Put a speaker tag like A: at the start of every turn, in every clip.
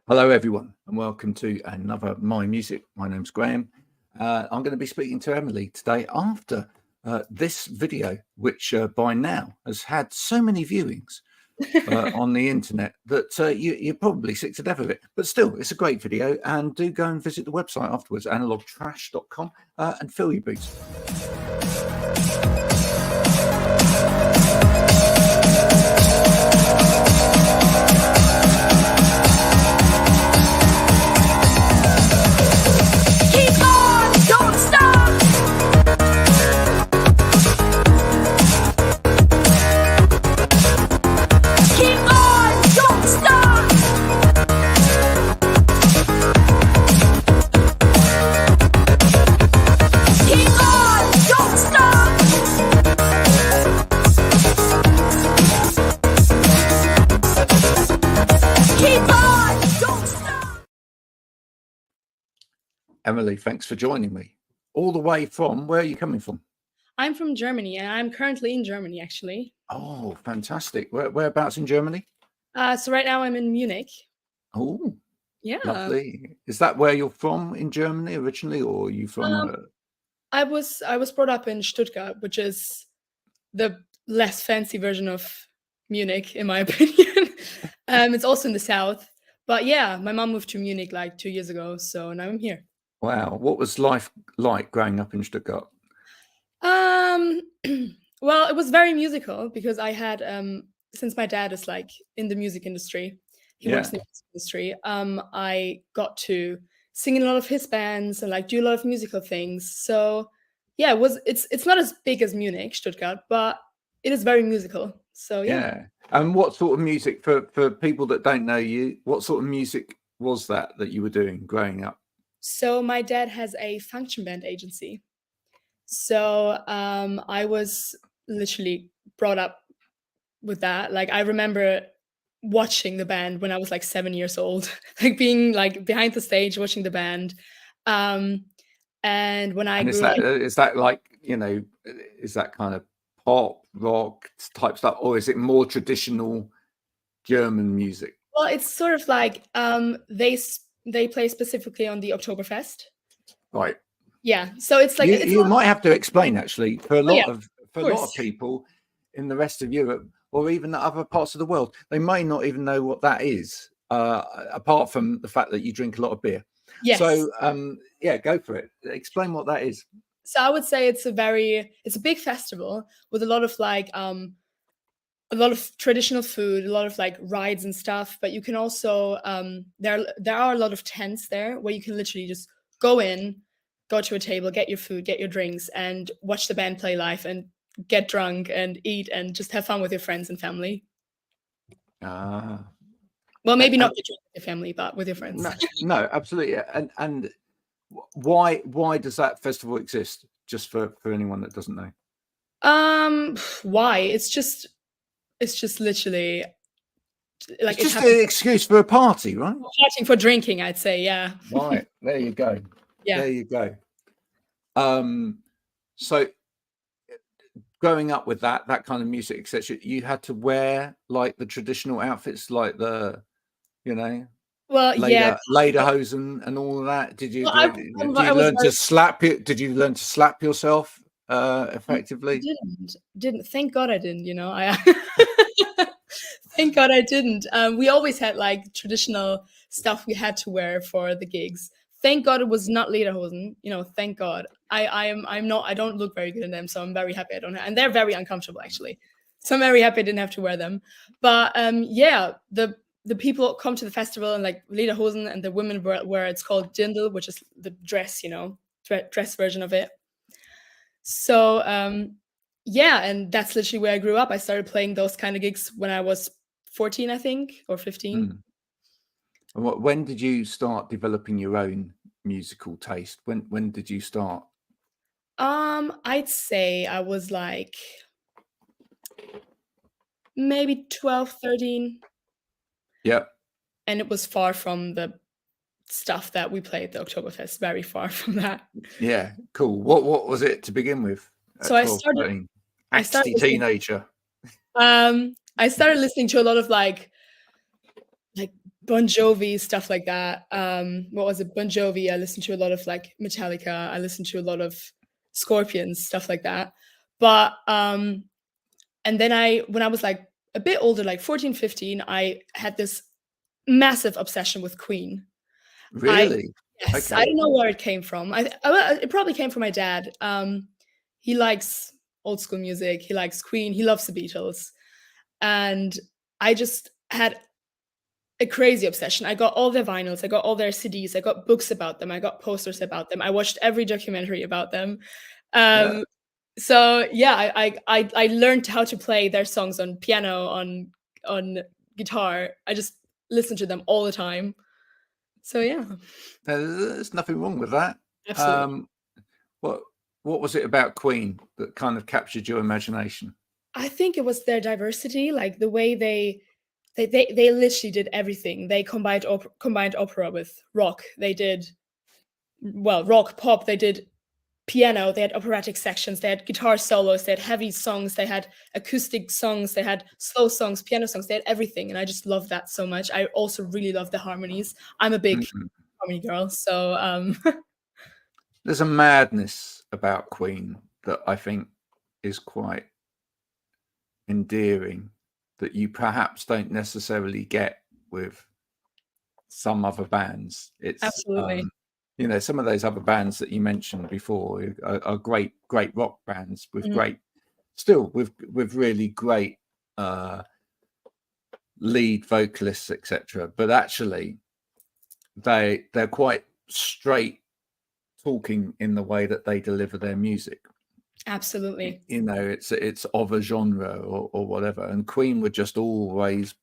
A: Hello, everyone, and welcome to another My Music. My name's Graham. I'm going to be speaking to Emily today after this video, which by now has had so many viewings on the internet that you're probably sick to death of it. But still, it's a great video, and do go and visit the website afterwards, analogtrash.com, and fill your boots. Emily, thanks for joining me. All the way from, where are you coming from?
B: I'm from Germany, and I'm currently in Germany, actually.
A: Oh, fantastic. Whereabouts in Germany?
B: So right now I'm in Munich.
A: Oh,
B: yeah.
A: Lovely. Is that where you're from in Germany originally, or are you from?
B: I was brought up in Stuttgart, which is the less fancy version of Munich, in my opinion. It's also in the south. But yeah, my mom moved to Munich like 2 years ago, so now I'm here.
A: Wow. What was life like growing up in Stuttgart?
B: Well, it was very musical because I had, since my dad is like in the music industry, he works in the music industry, I got to sing in a lot of his bands and like do a lot of musical things. So yeah, it's not as big as Munich, Stuttgart, but it is very musical. So yeah.
A: And what sort of music, for people that don't know you, what sort of music was that you were doing growing up?
B: So my dad has a function band agency. So I was literally brought up with that. Like I remember watching the band when I was like 7 years old, like being like behind the stage watching the band. And when I grew up,
A: is that like, is that kind of pop rock type stuff, or is it more traditional German music?
B: Well, it's sort of like they play specifically on the Oktoberfest.
A: Right.
B: Yeah. So it's like
A: you might have to explain, actually, for a lot of people in the rest of Europe, or even the other parts of the world, they may not even know what that is, apart from the fact that you drink a lot of beer.
B: Yes.
A: So yeah, go for it. Explain what that is.
B: So I would say it's a big festival with a lot of like a lot of traditional food, a lot of like rides and stuff. But you can also there are a lot of tents there where you can literally just go to a table, get your food, get your drinks, and watch the band play live and get drunk and eat and just have fun with your friends and family. Well, maybe not with your family, but with your friends.
A: No, absolutely. And why does that festival exist? Just for anyone that doesn't know.
B: Why? It's just literally like
A: it's just an excuse for a party, right?
B: Partying for drinking, I'd say. Yeah.
A: Right. There you go. Yeah. There you go. So growing up with that kind of music, etc., you had to wear like the traditional outfits, like the,
B: well,
A: lederhosen and all of that. Did you learn to slap it? Did you learn to slap yourself effectively?
B: Didn't. Thank God I didn't. Thank God I didn't. We always had like traditional stuff we had to wear for the gigs. Thank God it was not lederhosen. Thank God. I don't look very good in them, so I'm very happy I don't have, and they're very uncomfortable actually. So I'm very happy I didn't have to wear them. But yeah, the people come to the festival and like lederhosen, and the women wear it's called Dirndl, which is the dress, dress version of it. So yeah, and that's literally where I grew up. I started playing those kind of gigs when I was 14, I think, or 15.
A: When did you start developing your own musical taste? When did you start?
B: I'd say I was like maybe 12, 13.
A: Yeah.
B: And it was far from the stuff that we played at the Oktoberfest, very far from that.
A: Yeah, cool. What was it to begin with?
B: So I started
A: teenager.
B: I started listening to a lot of like Bon Jovi, stuff like that. What was it? Bon Jovi. I listened to a lot of like Metallica. I listened to a lot of Scorpions, stuff like that. But and then when I was like a bit older, like 14, 15, I had this massive obsession with Queen. I
A: Really?
B: Yes, I
A: Okay.
B: don't know where it came from. It probably came from my dad. He likes old school music. He likes Queen. He loves the Beatles, and I just had a crazy obsession. I got all their vinyls. I got all their CDs. I got books about them. I got posters about them. I watched every documentary about them.
A: Yeah.
B: Um, so yeah, I learned how to play their songs on piano, on guitar. I just listened to them all the time. So yeah,
A: There's nothing wrong with that.
B: absolutely.
A: Um, what what was it about Queen that kind of captured your imagination?
B: I think it was their diversity, like the way they literally did everything. They combined opera with rock. They did, well, rock, pop. They did piano. They had operatic sections. They had guitar solos. They had heavy songs. They had acoustic songs. They had slow songs, piano songs. They had everything, and I just love that so much. I also really love the harmonies. I'm a big
A: Mhm.
B: harmony girl, so
A: There's a madness about Queen that I think is quite endearing that you perhaps don't necessarily get with some other bands. It's
B: absolutely.
A: some of those other bands that you mentioned before are great rock bands with
B: Mhm.
A: with really great lead vocalists, etc. But actually, they're quite straight talking in the way that they deliver their music.
B: Absolutely.
A: It's of a genre or whatever. And Queen were just always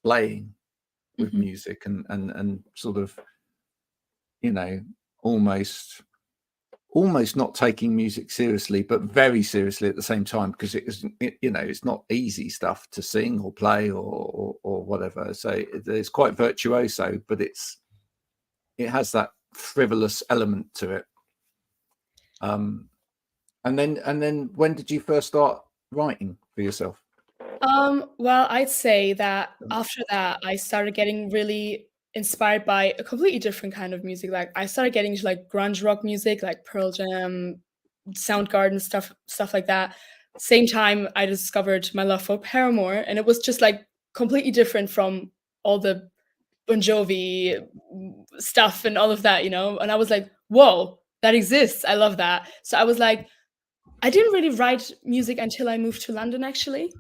A: playing with
B: Mhm.
A: music and sort of, you know, almost almost not taking music seriously, but very seriously at the same time, because it's not easy stuff to sing or play or whatever. So it's quite virtuoso, but it has that frivolous element to it. And then when did you first start writing for yourself?
B: Well, I'd say that after that, I started getting really inspired by a completely different kind of music. Like I started getting into like grunge rock music, like Pearl Jam, Soundgarden, stuff like that. Same time, I discovered my love for Paramore, and it was just like completely different from all the Bon Jovi stuff and all of that, you know. And I was like, whoa, that exists. I love that. So I was like, I didn't really write music until I moved to London, actually.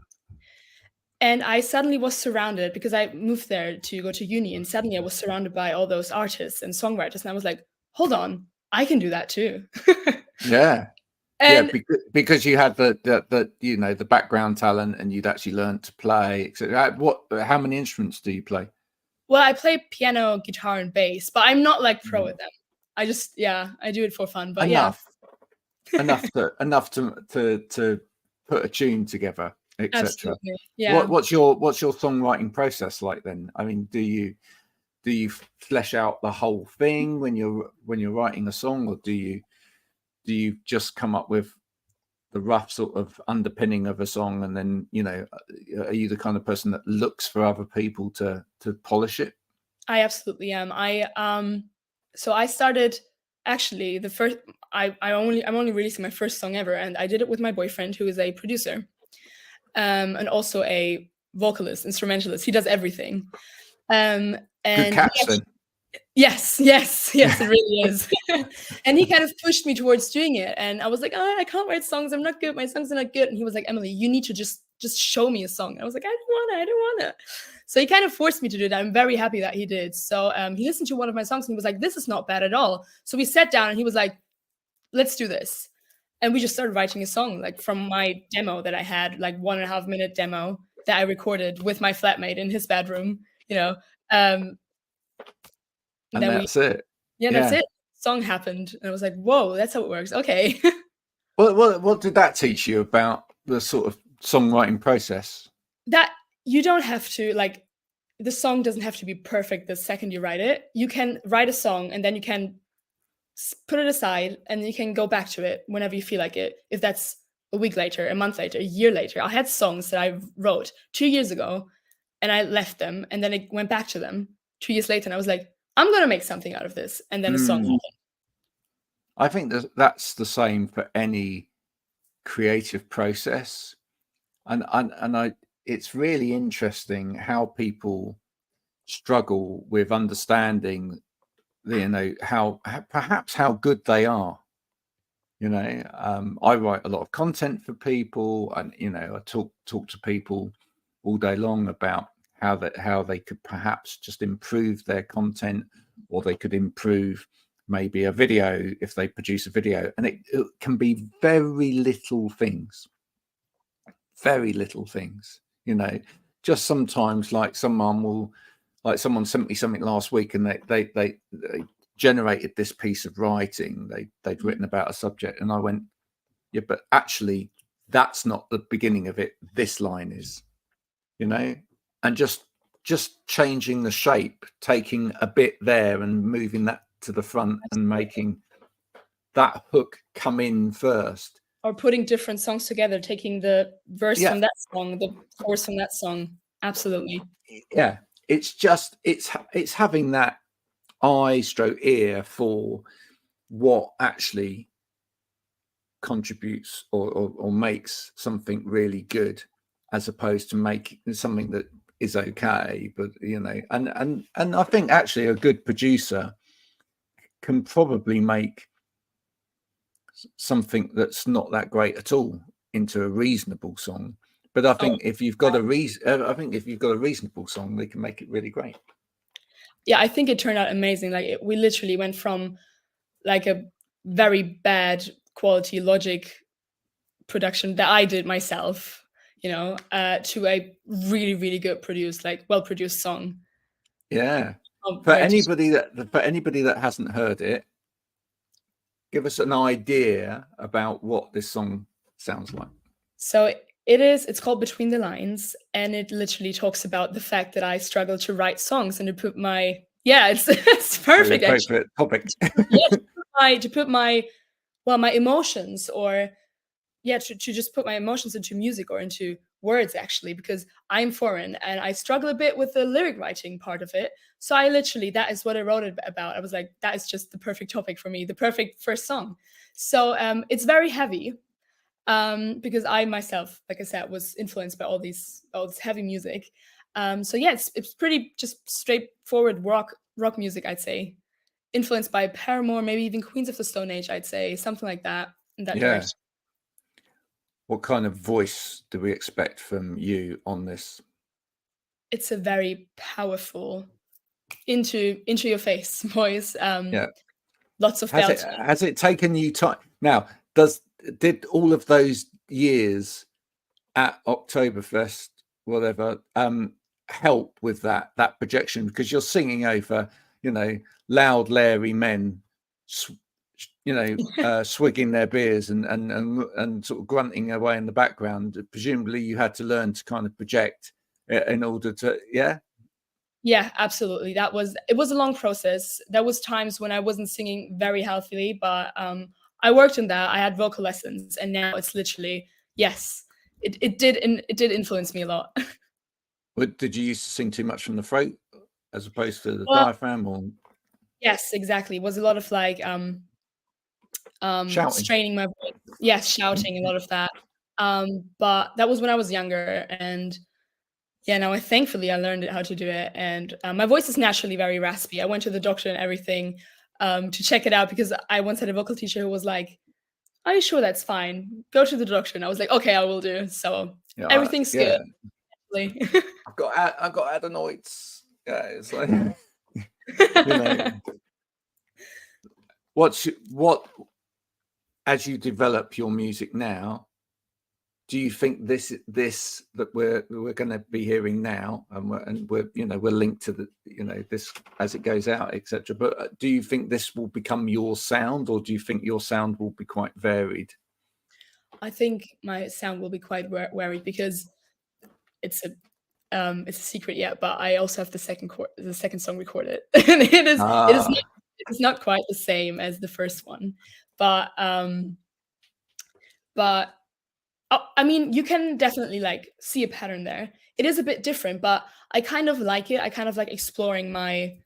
B: And I suddenly was surrounded because I moved there to go to uni, and suddenly I was surrounded by all those artists and songwriters, and I was like, "Hold on, I can do that too."
A: Yeah. Yeah,
B: And
A: because you had the background talent and you'd actually learned to play, etc. How many instruments do you play?
B: well, I play piano, guitar, and bass, but I'm not like pro
A: Mm.
B: at them. I just, yeah, I do it for fun. But yeah,
A: Enough, enough to put a tune together, etc.
B: absolutely, yeah.
A: What's your songwriting process like then? I mean, do you flesh out the whole thing when you're writing a song, or do you just come up with the rough sort of underpinning of a song, and then are you the kind of person that looks for other people to polish it?
B: I absolutely am. So I started actually the first. I'm only releasing my first song ever, and I did it with my boyfriend, who is a producer, and also a vocalist, instrumentalist. He does everything. Um,
A: Good
B: and he
A: catch then.
B: yes, yes, yes, it really is. And he kind of pushed me towards doing it, and I was like, "Oh, I can't write songs. I'm not good. My songs are not good." And he was like, "Emily, you need to just show me a song." And I was like, "I don't wanna. I don't wanna." So he kind of forced me to do that. I'm very happy that he did. So he listened to one of my songs and he was like, "This is not bad at all." So we sat down and he was like, "Let's do this." And we just started writing a song, like from my demo that I had, like 1.5 minute demo that I recorded with my flatmate in his bedroom. You know, um, and
A: And
B: then we
A: that's it.
B: yeah, that's
A: Yeah.
B: it. Song happened, and I was like, "Whoa, that's how it works." Okay.
A: What did that teach you about the sort of songwriting process?
B: That you don't have to like the song doesn't have to be perfect the second you write it. You can write a song and then you can put it aside and you can go back to it whenever you feel like it. If that's a week later, a month later, a year later. I had songs that I wrote 2 years ago and I left them and then I went back to them 2 years later, and I was like, I'm gonna make something out of this, and then a song happened.
A: I think that's the same for any creative process, and it's really interesting how people struggle with understanding, how perhaps how good they are. I write a lot of content for people, and I talk to people all day long about how they could perhaps just improve their content, or they could improve maybe a video if they produce a video, and it can be very little things, just sometimes, like someone sent me something last week, and they generated this piece of writing they'd written about a subject, and I went, yeah, but actually that's not the beginning of it, this line is, and just changing the shape, taking a bit there and moving that to the front, and making that hook come in first,
B: or putting different songs together, taking the verse from that song, the chorus from that song. Absolutely.
A: Yeah, it's just it's having that eye/ear for what actually contributes or makes something really good, as opposed to making something that is okay, but and I think actually a good producer can probably make something that's not that great at all into a reasonable song. But I think if you've got a reasonable song, they can make it really great.
B: Yeah, I think it turned out amazing. Like we literally went from like a very bad quality Logic production that I did myself, to a really, really good produced, like well-produced song.
A: Yeah. For anybody that hasn't heard it, give us an idea about what this song sounds like.
B: So it's called Between the Lines, and it literally talks about the fact that I struggle to write songs and to put my it's perfect, actually.
A: Topic.
B: To put my emotions, or to just put my emotions into music or into words, actually, because I'm foreign and I struggle a bit with the lyric writing part of it. So that is what I wrote it about. I was like, that is just the perfect topic for me, the perfect first song. So it's very heavy, because I myself, like I said, was influenced by all this heavy music. It's pretty just straightforward rock music, I'd say, influenced by Paramore, maybe even Queens of the Stone Age, I'd say, something like that, in that direction.
A: What kind of voice do we expect from you on this?
B: It's a very powerful, into your face voice. Lots of belting.
A: Has it taken you time? Now, did all of those years at Oktoberfest, whatever, help with that projection? Because you're singing over, loud, leery men, swigging their beers and sort of grunting away in the background. Presumably you had to learn to kind of project in order to,
B: Yeah, absolutely. It was a long process. There was times when I wasn't singing very healthily, but I worked on that. I had vocal lessons, and now it's literally, yes, it did influence me a lot.
A: Did you used to sing too much from the throat as opposed to the diaphragm? Or
B: yes, exactly. It was a lot of like
A: shouting.
B: Straining my voice. Yes, shouting, a lot of that. But that was when I was younger, and now thankfully I learned how to do it, and my voice is naturally very raspy. I went to the doctor and everything to check it out, because I once had a vocal teacher who was like, "Are you sure that's fine? Go to the doctor." And I was like, "Okay, I will do." So everything's good.
A: I've got adenoids. Yeah, it's like what as you develop your music now, do you think this that we're going to be hearing now, and we're linked to the this as it goes out, etc. But do you think this will become your sound, or do you think your sound will be quite varied?
B: I think my sound will be quite varied, because it's a secret yet, but I also have the second song recorded. And it is not quite the same as the first one, but I mean, you can definitely like see a pattern there. It is a bit different, but I kind of like it. I kind of like exploring my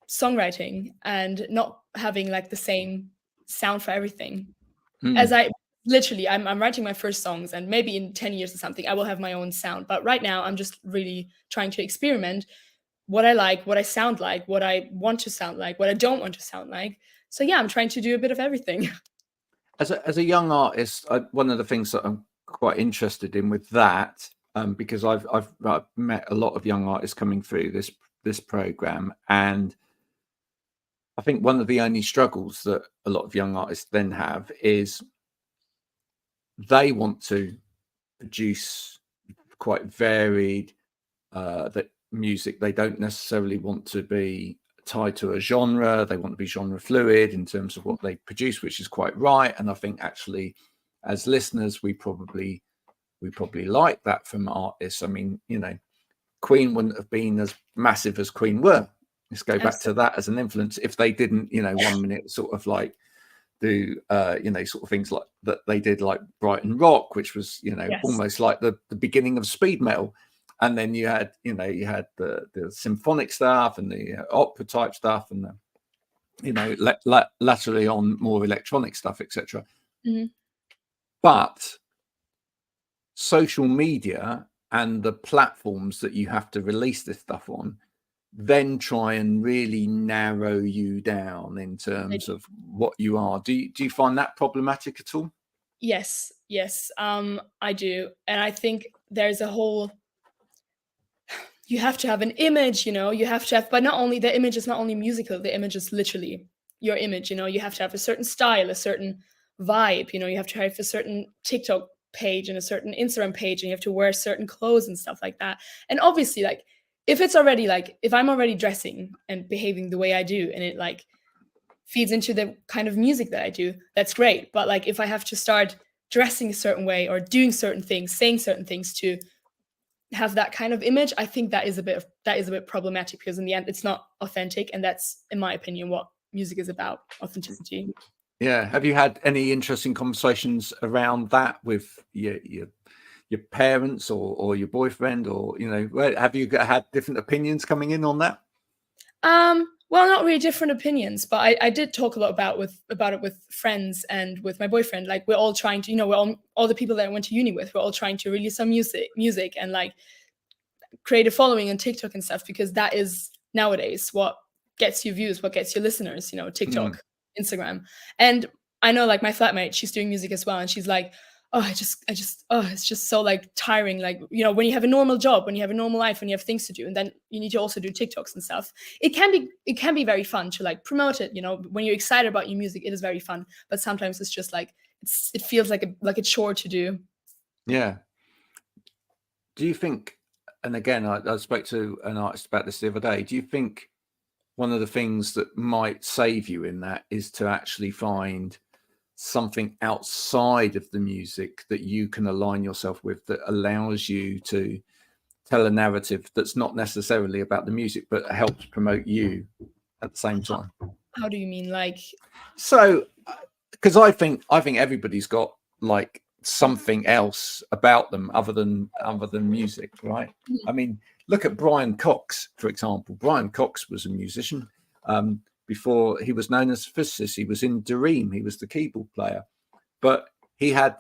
B: songwriting and not having like the same sound for everything. As
A: Mm.
B: I literally, I'm writing my first songs, and maybe in 10 years or something, I will have my own sound. But right now, I'm just really trying to experiment what I like, what I sound like, what I want to sound like, what I don't want to sound like. So yeah, I'm trying to do a bit of everything.
A: As a young artist, one of the things that I'm quite interested in with that, because I've met a lot of young artists coming through this program, and I think one of the only struggles that a lot of young artists then have is they want to produce quite varied that music. They don't necessarily want to be tied to a genre. They want to be genre fluid in terms of what they produce, which is quite right. And I think actually, as listeners, we probably like that from artists. I mean, Queen wouldn't have been as massive as Queen were. Let's go back to
B: Absolutely.
A: that as an influence if they didn't, 1 minute sort of like do sort of things like that they did, like Brighton Rock, which was
B: Yes.
A: almost like the beginning of speed metal. And then you had the symphonic stuff and the opera type stuff, and the laterally on more electronic stuff, etc.
B: Mhm.
A: But social media and the platforms that you have to release this stuff on then try and really narrow you down in
B: I
A: terms
B: do.
A: of what you are. Do you find that problematic at all?
B: Yes, yes, I do, and I think there's a whole you have to have an image, you have to have, but not only the image is not only musical, the image is literally your image, you have to have a certain style, a certain vibe, you have to have a certain TikTok page and a certain Instagram page, and you have to wear certain clothes and stuff like that. And obviously, like, if I'm already dressing and behaving the way I do, and it like feeds into the kind of music that I do, that's great. But like if I have to start dressing a certain way or doing certain things, saying certain things to have that kind of image, I think that is a bit problematic, because in the end it's not authentic, and that's, in my opinion, what music is about: authenticity.
A: Yeah. Have you had any interesting conversations around that with your parents or your boyfriend, or have you had different opinions coming in on that?
B: Well, not really different opinions, but I did talk a lot about it with friends and with my boyfriend. Like, we're all trying to, we're all the people that I went to uni with, we're all trying to release some music and like create a following on TikTok and stuff, because that is nowadays what gets you views, what gets you listeners,
A: Mm.
B: TikTok, Instagram. And I know, like, my flatmate, she's doing music as well, and she's like, oh, oh, it's just so like tiring. Like, when you have a normal job, when you have a normal life, when you have things to do, and then you need to also do TikToks and stuff. It can be very fun to like promote it. When you're excited about your music, it is very fun. But sometimes it's just like it feels like a chore to do.
A: Yeah. Do you think, and again, I spoke to an artist about this the other day, do you think one of the things that might save you in that is to actually find something outside of the music that you can align yourself with, that allows you to tell a narrative that's not necessarily about the music but helps promote you at the same
B: How,
A: time?
B: how do you mean? Like,
A: So, because I think everybody's got like something else about them other than music, right? I mean, look at Brian Cox, for example. Brian Cox was a musician. Before he was known as a physicist, he was in Dream. He was the keyboard player, but he had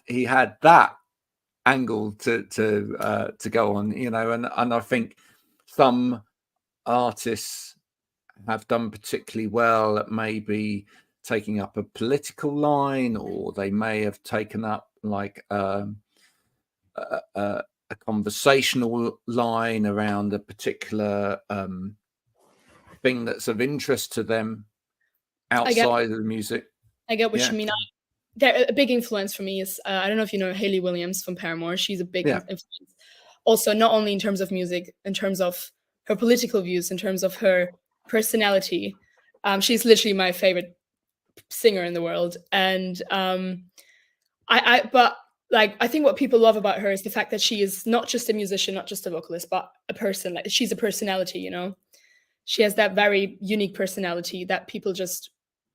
A: that angle to go on, and I think some artists have done particularly well at maybe taking up a political line, or they may have taken up like a conversational line around a particular thing that's of interest to them
B: I get
A: outside of the music.
B: I get what
A: Yeah,
B: you mean. A big influence for me is, I don't know if you know Hayley Williams from Paramore. She's a big
A: yeah,
B: influence. Also, not only in terms of music, in terms of her political views, in terms of her personality. She's literally my favorite singer in the world. And but like, I think what people love about her is the fact that she is not just a musician, not just a vocalist, but a person. Like, she's a personality. She has that very unique personality that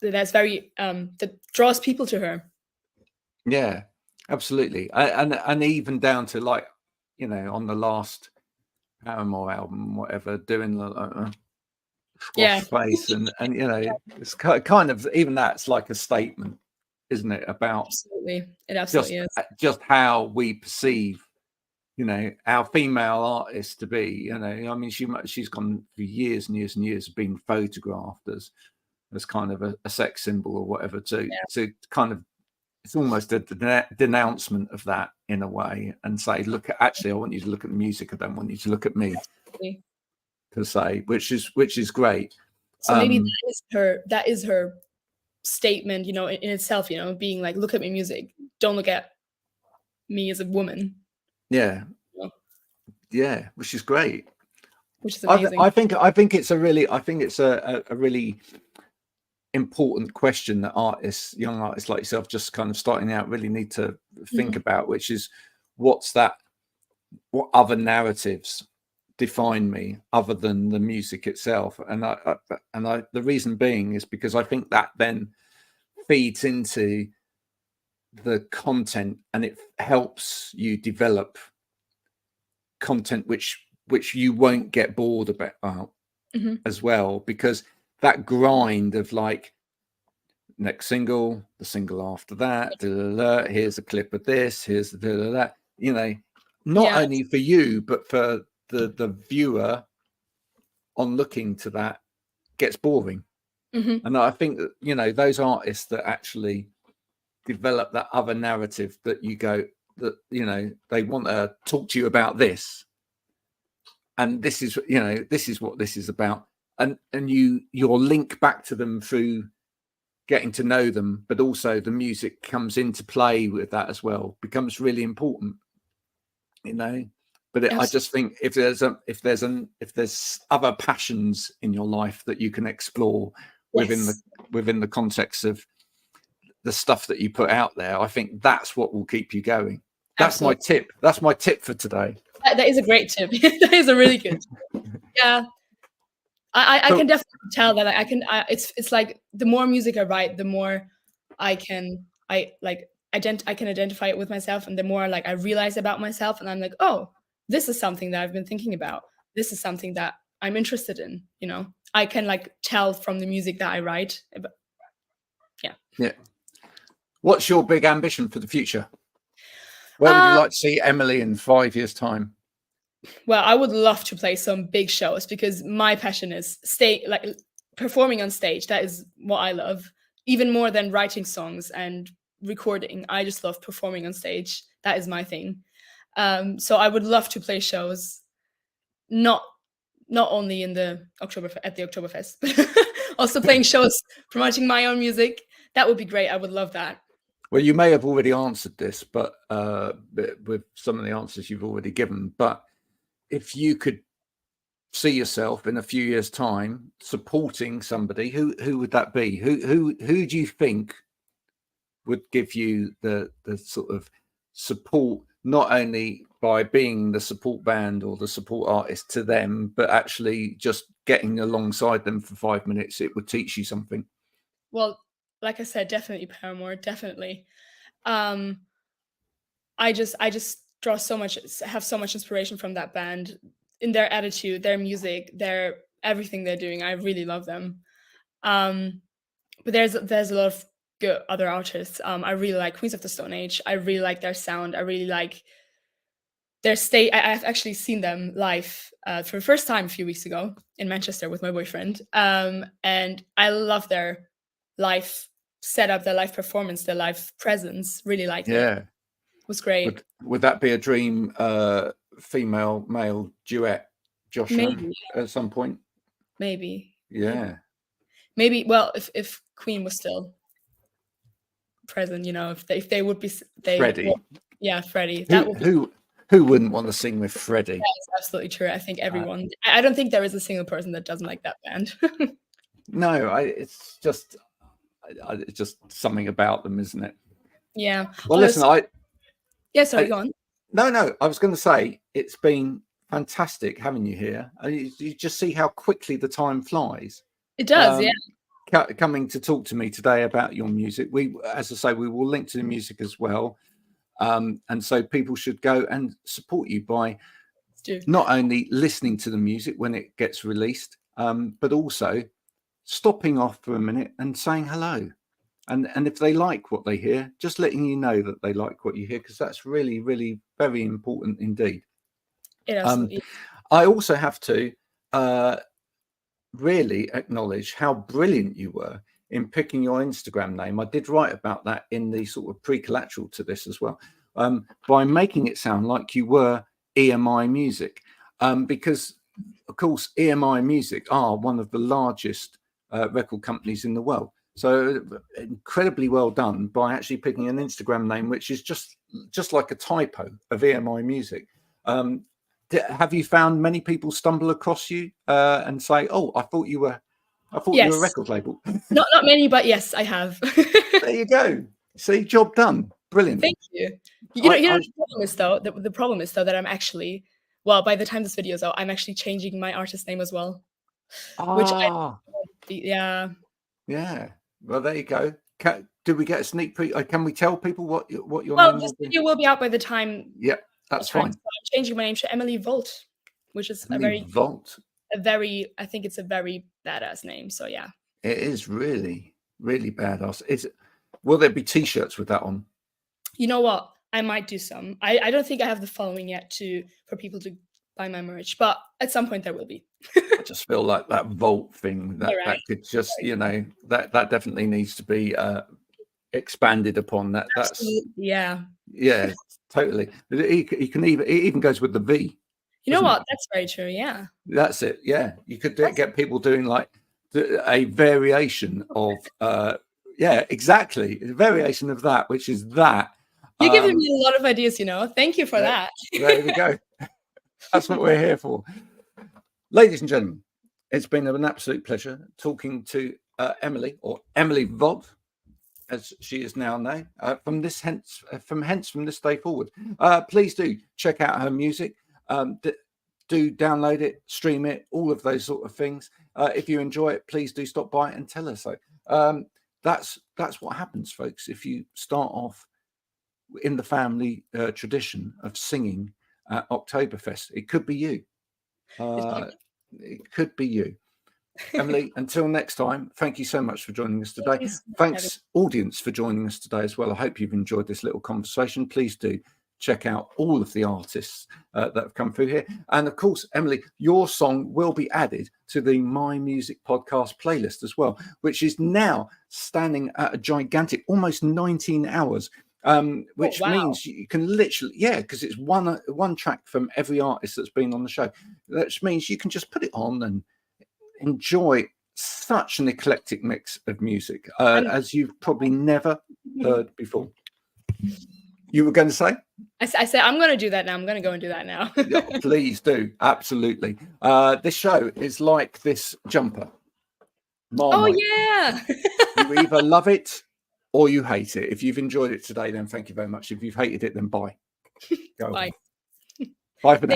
B: that's very that draws people to her.
A: yeah. Absolutely. And even down to, like, you know, on the last Paramore album, whatever, doing the
B: Yeah,
A: squash face, and you know, it's kind of, even that's like a statement, isn't it, about
B: absolutely. It absolutely is.
A: just how we perceive, you know, our female artists to be. You know, I mean, she's gone for years and years and years being photographed as kind of a sex symbol or whatever, to kind of, it's almost a denouncement of that in a way, and say, look, actually, I want you to look at the music, I don't want you to look at me,
B: Absolutely.
A: per se, which is great.
B: So maybe that is her statement, you know, in itself, you know, being like, look at my music, don't look at me as a woman.
A: Yeah,
B: You know,
A: yeah, which is great.
B: which is amazing.
A: I think it's a really important question that artists, young artists like yourself, just kind of starting out, really need to think about, which is, what other narratives define me other than the music itself? And the reason being is because I think that then feeds into the content, and it helps you develop content which you won't get bored about as well, because that grind of, like, next single, the single after that, here's a clip of this, here's that, you know, not only for you but for the viewer on looking to that, gets boring. And I think that, you know, those artists that actually develop that other narrative, that you go, that, you know, they want to talk to you about this, and this is, you know, this is what this is about, and your link back to them through getting to know them, but also the music comes into play with that as well, becomes really important, you know. But I just think, if there's other passions in your life that you can explore within the context of the stuff that you put out there, I think that's what will keep you going. That's my tip. That's my tip for today.
B: That is a great tip. That is a really good tip. Yeah. I can definitely tell that it's like, the more music I write, the more I can identify it with myself, and the more, like, I realize about myself, and I'm like, oh, this is something that I've been thinking about. This is something that I'm interested in, you know. I can, like, tell from the music that I write.
A: Yeah. What's your big ambition for the future? Where would you like to see Emily in 5 years' time?
B: Well, I would love to play some big shows, because my passion is performing on stage. That is what I love, even more than writing songs and recording. I just love performing on stage. That is my thing. So I would love to play shows, not only in the Oktoberfest, but also playing shows promoting my own music. That would be great. I would love that.
A: Well, you may have already answered this, but with some of the answers you've already given, but if you could see yourself in a few years' time supporting somebody, who would that be? Who do you think would give you the sort of support, not only by being the support band or the support artist to them, but actually just getting alongside them for 5 minutes? It would teach you something.
B: Well, like I said, definitely Paramore, definitely. I just have so much inspiration from that band, in their attitude, their music, their everything they're doing. I really love them. But there's a lot of good other artists. I really like Queens of the Stone Age. I really like their sound. I really like their state. I've actually seen them live for the first time a few weeks ago in Manchester with my boyfriend. And I love their live setup, their live performance, their live presence. Really liked it.
A: Yeah.
B: It was great.
A: Would that be a dream female male duet, Josh, at some point?
B: Maybe.
A: Yeah.
B: Maybe. Well, if Queen was still present, you know, if they would be
A: Freddie.
B: Yeah, Freddie.
A: Who wouldn't want to sing with Freddie?
B: That's absolutely true. I think everyone. I don't think there is a single person that doesn't like that band.
A: No, it's just something about them, isn't it?
B: Yeah.
A: Well, listen,
B: Yeah, sorry, go on.
A: No, I was going to say, it's been fantastic having you here. You just see how quickly the time flies.
B: It does, yeah.
A: Coming to talk to me today about your music. As I say, we will link to the music as well. And so people should go and support you by
B: do.
A: not only listening to the music when it gets released, but also stopping off for a minute and saying hello. And if they like what they hear, just letting you know that they like what you hear, because that's really, really very important indeed.
B: It absolutely is.
A: I also have to really acknowledge how brilliant you were in picking your Instagram name. I did write about that in the sort of pre-collateral to this as well, by making it sound like you were EMI Music, because of course EMI Music are one of the largest record companies in the world. So incredibly well done by actually picking an Instagram name which is just like a typo of EMI Music. Have you found many people stumble across you and say, "Oh, I thought you were you were a record label"?
B: Not many, but yes, I have.
A: There you go. See, job done. Brilliant.
B: Thank you. You know, the problem is though, the problem is though that I'm actually, well, by the time this video is out, I'm actually changing my artist name as well. Which yeah.
A: Well, there you go. Do we get a sneak peek? Can we tell people what your name
B: Well,
A: will
B: this
A: be?
B: video will be out by the time.
A: Yeah, that's fine.
B: So I'm changing my name to Emily Volt, which is I think it's a very badass name. So yeah.
A: It is really, really badass. Will there be t-shirts with that on?
B: You know what? I might do some. I don't think I have the following yet for people to buy my merch, but at some point there will be.
A: I just feel like that Volt thing that could just, that definitely needs to be expanded upon. That's
B: yeah,
A: totally. It even goes with the V.
B: You know what? That's very true. Yeah,
A: that's it. Yeah, you could get people doing like a variation of exactly, a variation of that, which is that.
B: You're giving me a lot of ideas, Thank you for that.
A: There we go. That's what we're here for. Ladies and gentlemen, it's been an absolute pleasure talking to Emily, or Emily Volt, as she is now known, from this day forward. Please do check out her music. Do download it, stream it, all of those sort of things. If you enjoy it, please do stop by and tell us so. That's what happens, folks. If you start off in the family tradition of singing at Oktoberfest, it could be you. It could be you. Emily, until next time, thank you so much for joining us today. Thanks, audience, for joining us today as well. I hope you've enjoyed this little conversation. Please do check out all of the artists that have come through here. And of course, Emily, your song will be added to the My Music podcast playlist as well, which is now standing at a gigantic almost 19 hours. Which means you can literally, because it's one track from every artist that's been on the show. That means you can just put it on and enjoy such an eclectic mix of music as you've probably never heard before. You were going to say?
B: I said I'm going to do that now. I'm going to go and do that now.
A: Yeah, please do. Absolutely. This show is like this jumper. Marmite.
B: Oh, yeah.
A: You either love it or you hate it. If you've enjoyed it today, then thank you very much. If you've hated it, then bye. Go
B: bye.
A: Bye for now.